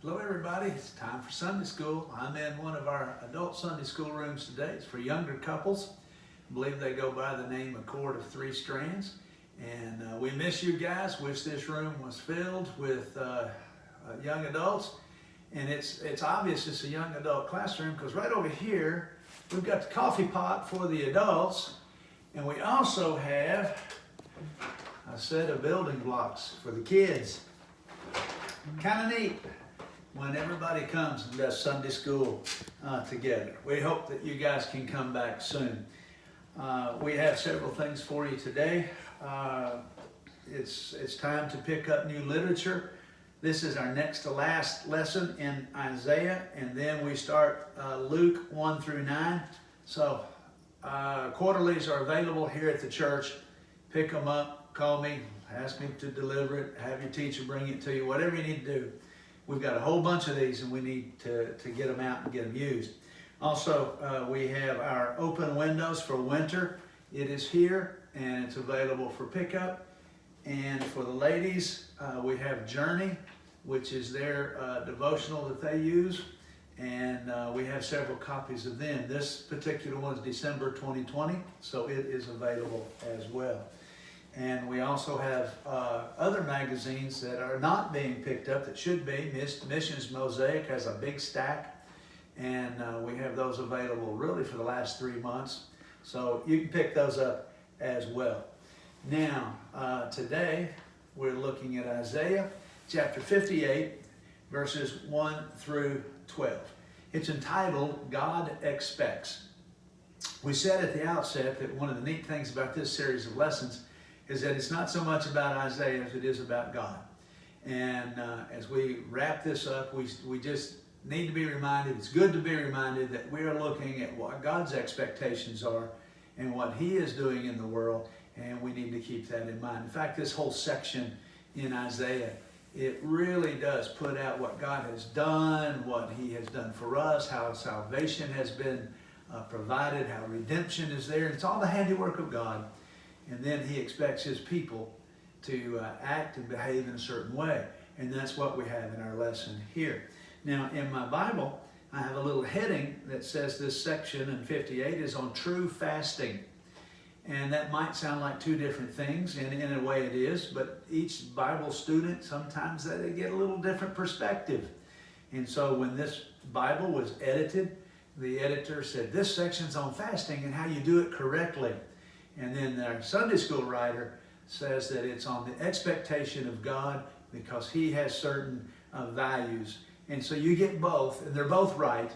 Hello everybody, it's time for Sunday school. I'm in one of our adult Sunday school rooms today. It's for younger couples. I believe they go by the name A Cord of Three Strands. And we miss you guys. Wish this room was filled with young adults. And it's obvious it's a young adult classroom because right over here we've got the coffee pot for the adults. And we also have a set of building blocks for the kids. Kind of neat when everybody comes and does Sunday school together. We hope that you guys can come back soon. We have several things for you today. It's time to pick up new literature. This is our next to last lesson in Isaiah, and then we start Luke 1 through 9. So quarterlies are available here at the church. Pick them up, call me, ask me to deliver it, have your teacher bring it to you, whatever you need to do. We've got a whole bunch of these and we need to get them out and get them used. Also, we have our open windows for winter. It is here and it's available for pickup. And for the ladies, we have Journey, which is their devotional that they use. And we have several copies of them. This particular one is December 2020, so it is available as well. And we also have other magazines that are not being picked up that should be. Missions Mosaic has a big stack, and we have those available really for the last 3 months. So you can pick those up as well. Now, today we're looking at Isaiah chapter 58, verses 1 through 12. It's entitled, God Expects. We said at the outset that one of the neat things about this series of lessons is that it's not so much about Isaiah as it is about God. And as we wrap this up, we just need to be reminded, it's good to be reminded that we are looking at what God's expectations are and what He is doing in the world, and we need to keep that in mind. In fact, this whole section in Isaiah, it really does put out what God has done, what He has done for us, how salvation has been provided, how redemption is there. It's all the handiwork of God. And then He expects His people to act and behave in a certain way. And that's what we have in our lesson here. Now, in my Bible, I have a little heading that says this section in 58 is on true fasting. And that might sound like two different things, and in a way it is, but each Bible student, sometimes they get a little different perspective. And so when this Bible was edited, the editor said, this section's on fasting and how you do it correctly. And then our Sunday school writer says that it's on the expectation of God because He has certain values. And so you get both, and they're both right.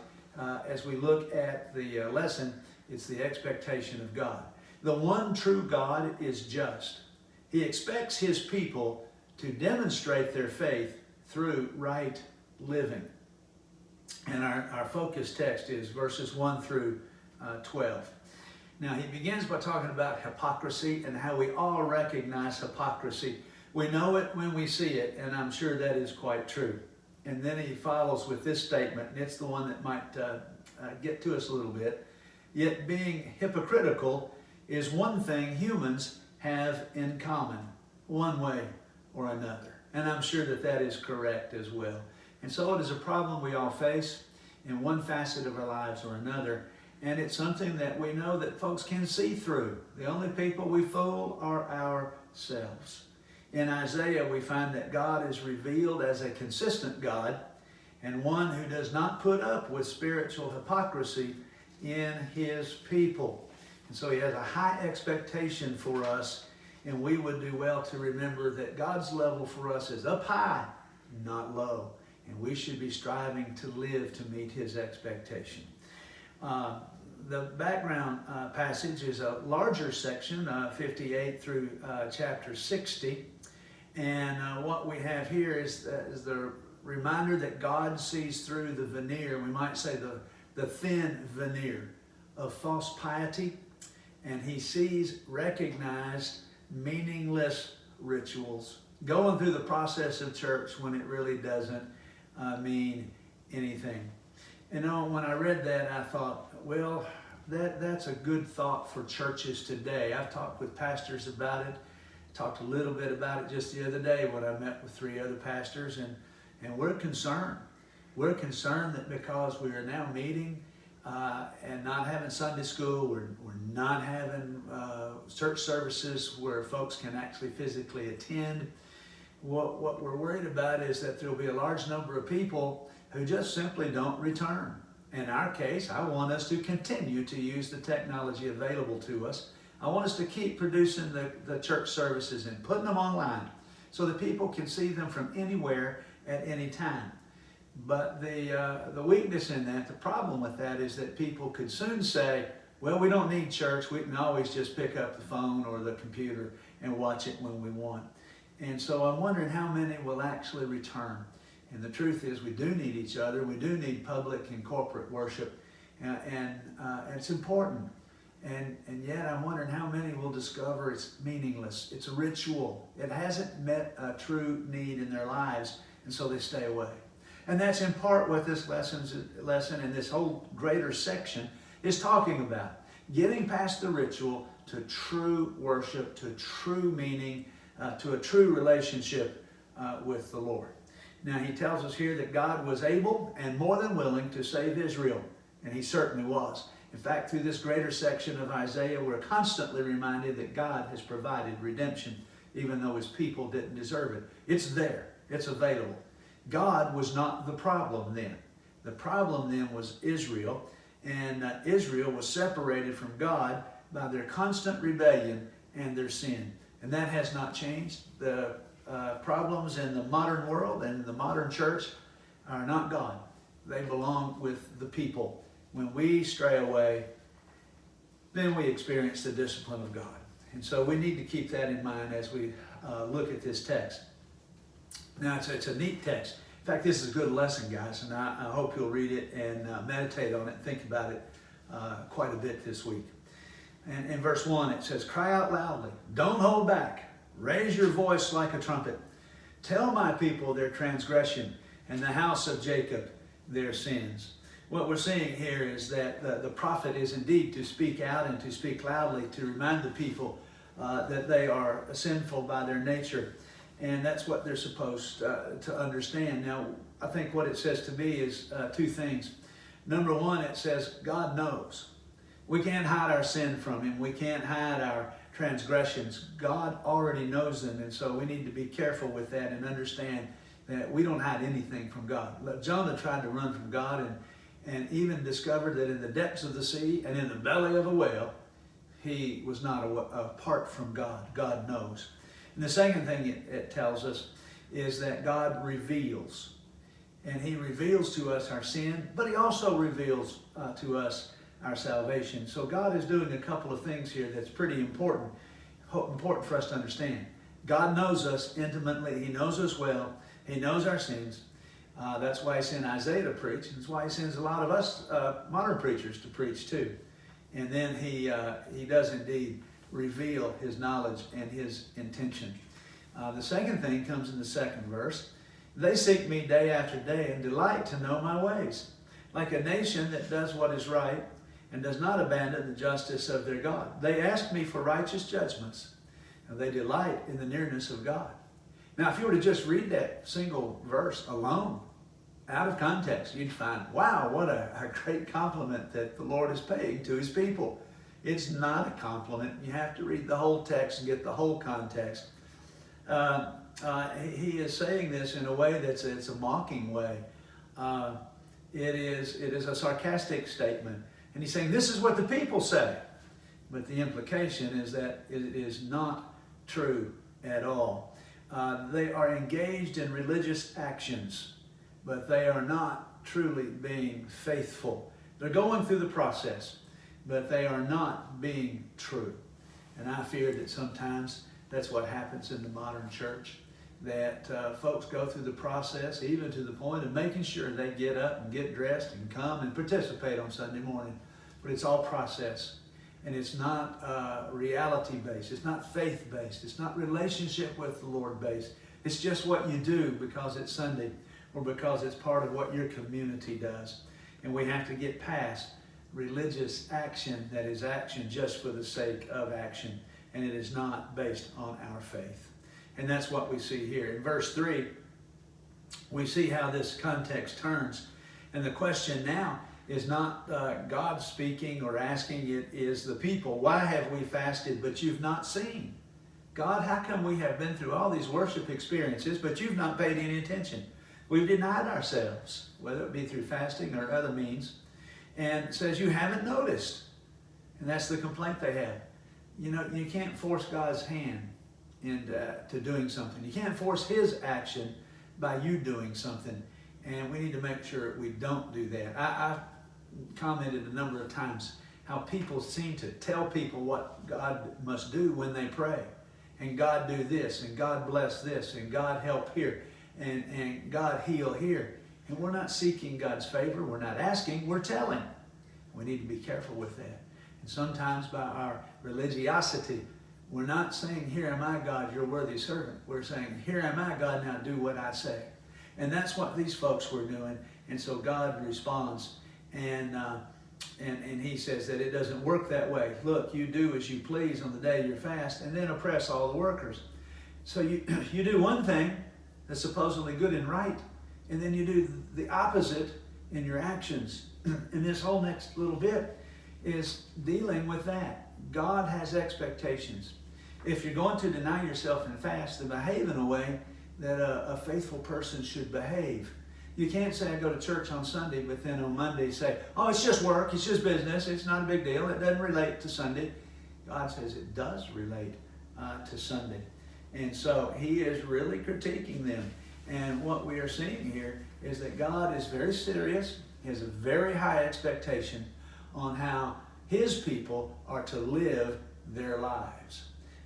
As we look at the lesson, it's the expectation of God. The one true God is just. He expects His people to demonstrate their faith through right living. And our focus text is verses 1 through 12. Now, he begins by talking about hypocrisy and how we all recognize hypocrisy. We know it when we see it, and I'm sure that is quite true. And then he follows with this statement, and it's the one that might get to us a little bit. Yet being hypocritical is one thing humans have in common, one way or another. And I'm sure that that is correct as well. And so it is a problem we all face in one facet of our lives or another. And it's something that we know that folks can see through. The only people we fool are ourselves. In Isaiah, we find that God is revealed as a consistent God and one who does not put up with spiritual hypocrisy in His people. And so He has a high expectation for us, and we would do well to remember that God's level for us is up high, not low. And we should be striving to live to meet His expectation. The background passage is a larger section, 58 through chapter 60. And what we have here is the reminder that God sees through the veneer, we might say the thin veneer of false piety. And He sees recognized meaningless rituals going through the process of church when it really doesn't mean anything. You know, when I read that, I thought, well, that's a good thought for churches today. I've talked with pastors about it, talked a little bit about it just the other day when I met with 3 other pastors, and we're concerned We're concerned that because we are now meeting and not having Sunday school, we're not having church services where folks can actually physically attend. What we're worried about is that there will be a large number of people who just simply don't return. In our case, I want us to continue to use the technology available to us. I want us to keep producing the church services and putting them online so that people can see them from anywhere at any time. But the weakness in that, the problem with that, is that people could soon say, well, we don't need church. We can always just pick up the phone or the computer and watch it when we want. And so I'm wondering how many will actually return. And the truth is, we do need each other. We do need public and corporate worship. And it's important. And yet I'm wondering how many will discover it's meaningless. It's a ritual. It hasn't met a true need in their lives, and so they stay away. And that's in part what this lesson and this whole greater section is talking about. Getting past the ritual to true worship, to true meaning, to a true relationship with the Lord. Now he tells us here that God was able and more than willing to save Israel, and he certainly was. In fact, through this greater section of Isaiah, we're constantly reminded that God has provided redemption, even though his people didn't deserve it. It's there. It's available. God was not the problem then. The problem then was Israel, and Israel was separated from God by their constant rebellion and their sin. And that has not changed. The problems in the modern world and the modern church are not God. They belong with the people. When we stray away, then we experience the discipline of God. And so we need to keep that in mind as we look at this text. Now, it's a neat text. In fact, this is a good lesson, guys, and I hope you'll read it and meditate on it and think about it quite a bit this week. And in verse 1, it says, "Cry out loudly, don't hold back. Raise your voice like a trumpet. Tell my people their transgression and the house of Jacob their sins." What we're seeing here is that the prophet is indeed to speak out and to speak loudly to remind the people that they are sinful by their nature. And that's what they're supposed to understand. Now, I think what it says to me is two things. Number one, it says God knows. We can't hide our sin from him. We can't hide our transgressions. God already knows them, and so we need to be careful with that and understand that we don't hide anything from God. Jonah tried to run from God and even discovered that in the depths of the sea and in the belly of a whale, he was not apart from God. God knows. And the second thing it tells us is that God reveals. And he reveals to us our sin, but he also reveals to us our salvation. So God is doing a couple of things here that's pretty important for us to understand. God knows us intimately. He knows us well. He knows our sins. That's why he sent Isaiah to preach. That's why he sends a lot of us modern preachers to preach too. And then he does indeed reveal his knowledge and his intention. The second thing comes in the second verse. "They seek me day after day and delight to know my ways. Like a nation that does what is right and does not abandon the justice of their God. They ask me for righteous judgments, and they delight in the nearness of God." Now, if you were to just read that single verse alone, out of context, you'd find, wow, what a great compliment that the Lord is paying to his people. It's not a compliment. You have to read the whole text and get the whole context. He is saying this in a way it's a mocking way. It is a sarcastic statement. And he's saying, this is what the people say. But the implication is that it is not true at all. They are engaged in religious actions, but they are not truly being faithful. They're going through the process, but they are not being true. And I fear that sometimes that's what happens in the modern church, that folks go through the process even to the point of making sure they get up and get dressed and come and participate on Sunday morning. But it's all process, and it's not reality-based. It's not faith-based. It's not relationship with the Lord-based. It's just what you do because it's Sunday or because it's part of what your community does. And we have to get past religious action that is action just for the sake of action, and it is not based on our faith. And that's what we see here. In verse 3, we see how this context turns. And the question now is not God speaking or asking, it is the people. Why have we fasted but you've not seen? God, how come we have been through all these worship experiences but you've not paid any attention? We've denied ourselves, whether it be through fasting or other means. And it says you haven't noticed. And that's the complaint they have. You know, you can't force God's hand into doing something. You can't force his action by you doing something. And we need to make sure we don't do that. I've commented a number of times how people seem to tell people what God must do when they pray. And God do this, and God bless this, and God help here, and God heal here. And we're not seeking God's favor. We're not asking. We're telling. We need to be careful with that. And sometimes by our religiosity, we're not saying, here am I, God, your worthy servant. We're saying, here am I, God, now do what I say. And that's what these folks were doing. And so God responds, and he says that it doesn't work that way. Look, you do as you please on the day you fast, and then oppress all the workers. So you do one thing that's supposedly good and right, and then you do the opposite in your actions. And this whole next little bit is dealing with that. God has expectations. If you're going to deny yourself and fast, then behave in a way that a faithful person should behave. You can't say I go to church on Sunday, but then on Monday say, oh, it's just work, it's just business, it's not a big deal, it doesn't relate to Sunday. God says it does relate to Sunday. And so he is really critiquing them. And what we are seeing here is that God is very serious. He has a very high expectation on how his people are to live their lives.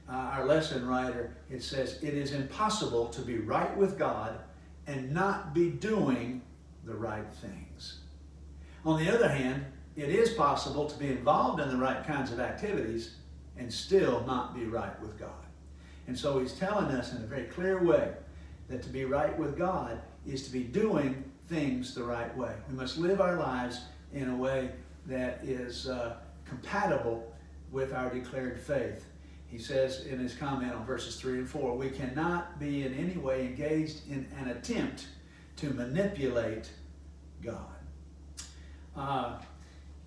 Our lesson writer, it says, it is impossible to be right with God and not be doing the right things. On the other hand, it is possible to be involved in the right kinds of activities and still not be right with God. And so he's telling us in a very clear way that to be right with God is to be doing things the right way. We must live our lives in a way that is compatible with our declared faith. He says in his comment on verses 3 and 4, we cannot be in any way engaged in an attempt to manipulate God.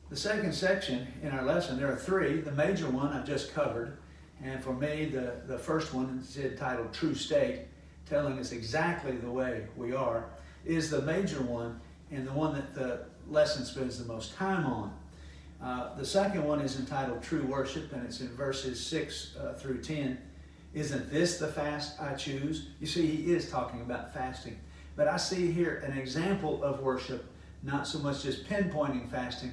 The second section in our lesson, there are three. The major one I've just covered. And for me, the first one is entitled True State, telling us exactly the way we are, is the major one and the one that the lesson spends the most time on. The second one is entitled True Worship, and it's in verses 6 through 10. Isn't this the fast I choose? You see, he is talking about fasting. But I see here an example of worship, not so much just pinpointing fasting,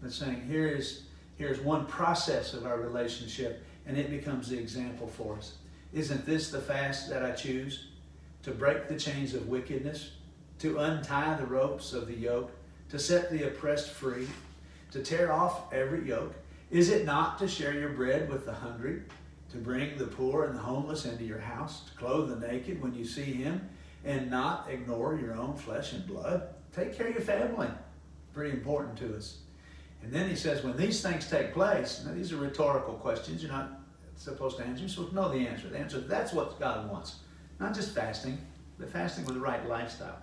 but saying here's one process of our relationship, and it becomes the example for us. Isn't this the fast that I choose? To break the chains of wickedness, to untie the ropes of the yoke, to set the oppressed free, to tear off every yoke? Is it not to share your bread with the hungry, to bring the poor and the homeless into your house, to clothe the naked when you see him, and not ignore your own flesh and blood? Take care of your family. Pretty important to us. And then he says, when these things take place, now these are rhetorical questions, you're not supposed to answer, you're supposed to know the answer. The answer, that's what God wants. Not just fasting, but fasting with the right lifestyle.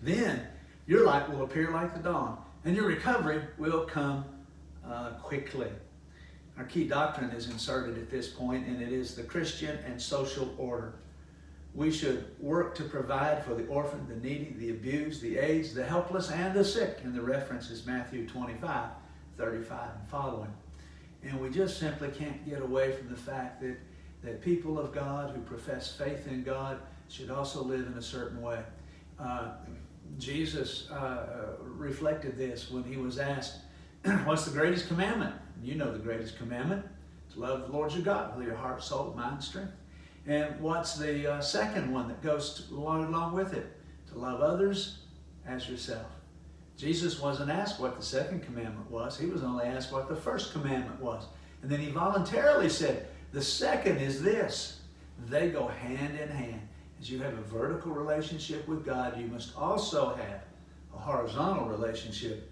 Then your light will appear like the dawn, and your recovery will come quickly. Our key doctrine is inserted at this point, and it is the Christian and social order. We should work to provide for the orphan, the needy, the abused, the aged, the helpless, and the sick. And the reference is Matthew 25, 35 and following. And we just simply can't get away from the fact that people of God who profess faith in God should also live in a certain way. Jesus reflected this when he was asked, what's the greatest commandment? You know the greatest commandment, to love the Lord your God with your heart, soul, mind, and strength. And what's the second one that goes along with it? To love others as yourself. Jesus wasn't asked what the second commandment was. He was only asked what the first commandment was. And then he voluntarily said, the second is this. They go hand in hand. As you have a vertical relationship with God, you must also have a horizontal relationship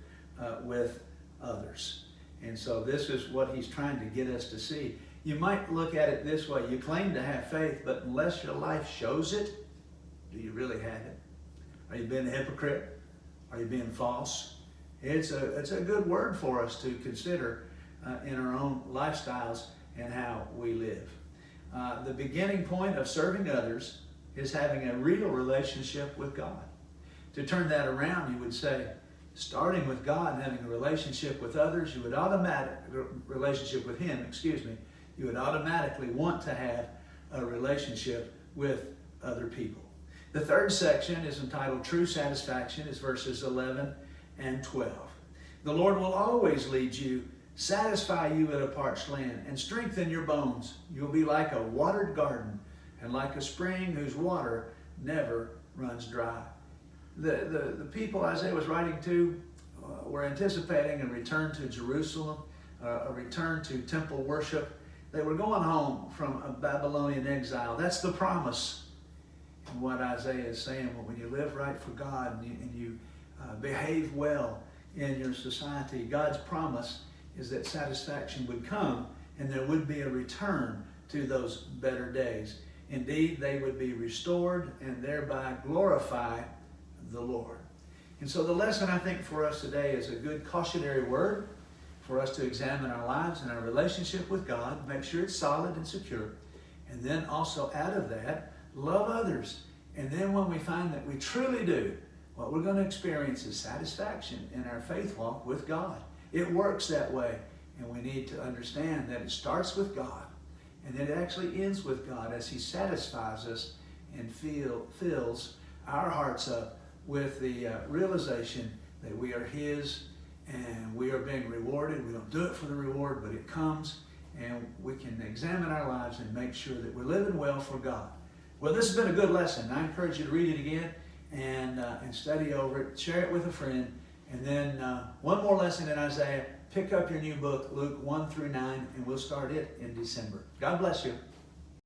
with others. And so this is what he's trying to get us to see. You might look at it this way. You claim to have faith, but unless your life shows it, Do you really have it? Are you being a hypocrite? Are you being false? It's a good word for us to consider in our own lifestyles and how we live. The beginning point of serving others is having a real relationship with God. To turn that around, you would say, starting with God and having a relationship with others, you would relationship with Him, you would automatically want to have a relationship with other people. The third section is entitled True Satisfaction. It's verses 11 and 12. The Lord will always lead you, satisfy you in a parched land, and strengthen your bones. You'll be like a watered garden and like a spring whose water never runs dry. The people Isaiah was writing to were anticipating a return to Jerusalem, a return to temple worship. They were going home from a Babylonian exile. That's the promise. And what Isaiah is saying, well, when you live right for God and you behave well in your society, God's promise is that satisfaction would come and there would be a return to those better days. Indeed, they would be restored and thereby glorify the Lord. And so the lesson, I think, for us today is a good cautionary word for us to examine our lives and our relationship with God, make sure it's solid and secure, and then also out of that, love others. And then when we find that we truly do, what we're going to experience is satisfaction in our faith walk with God. It works that way, and we need to understand that it starts with God, and then it actually ends with God as He satisfies us and fills our hearts up with the realization that we are His and we are being rewarded. We don't do it for the reward, but it comes, and we can examine our lives and make sure that we're living well for God. Well, this has been a good lesson. I encourage you to read it again and study over it. Share it with a friend. And then one more lesson in Isaiah. Pick up your new book, Luke 1 through 9, and we'll start it in December. God bless you.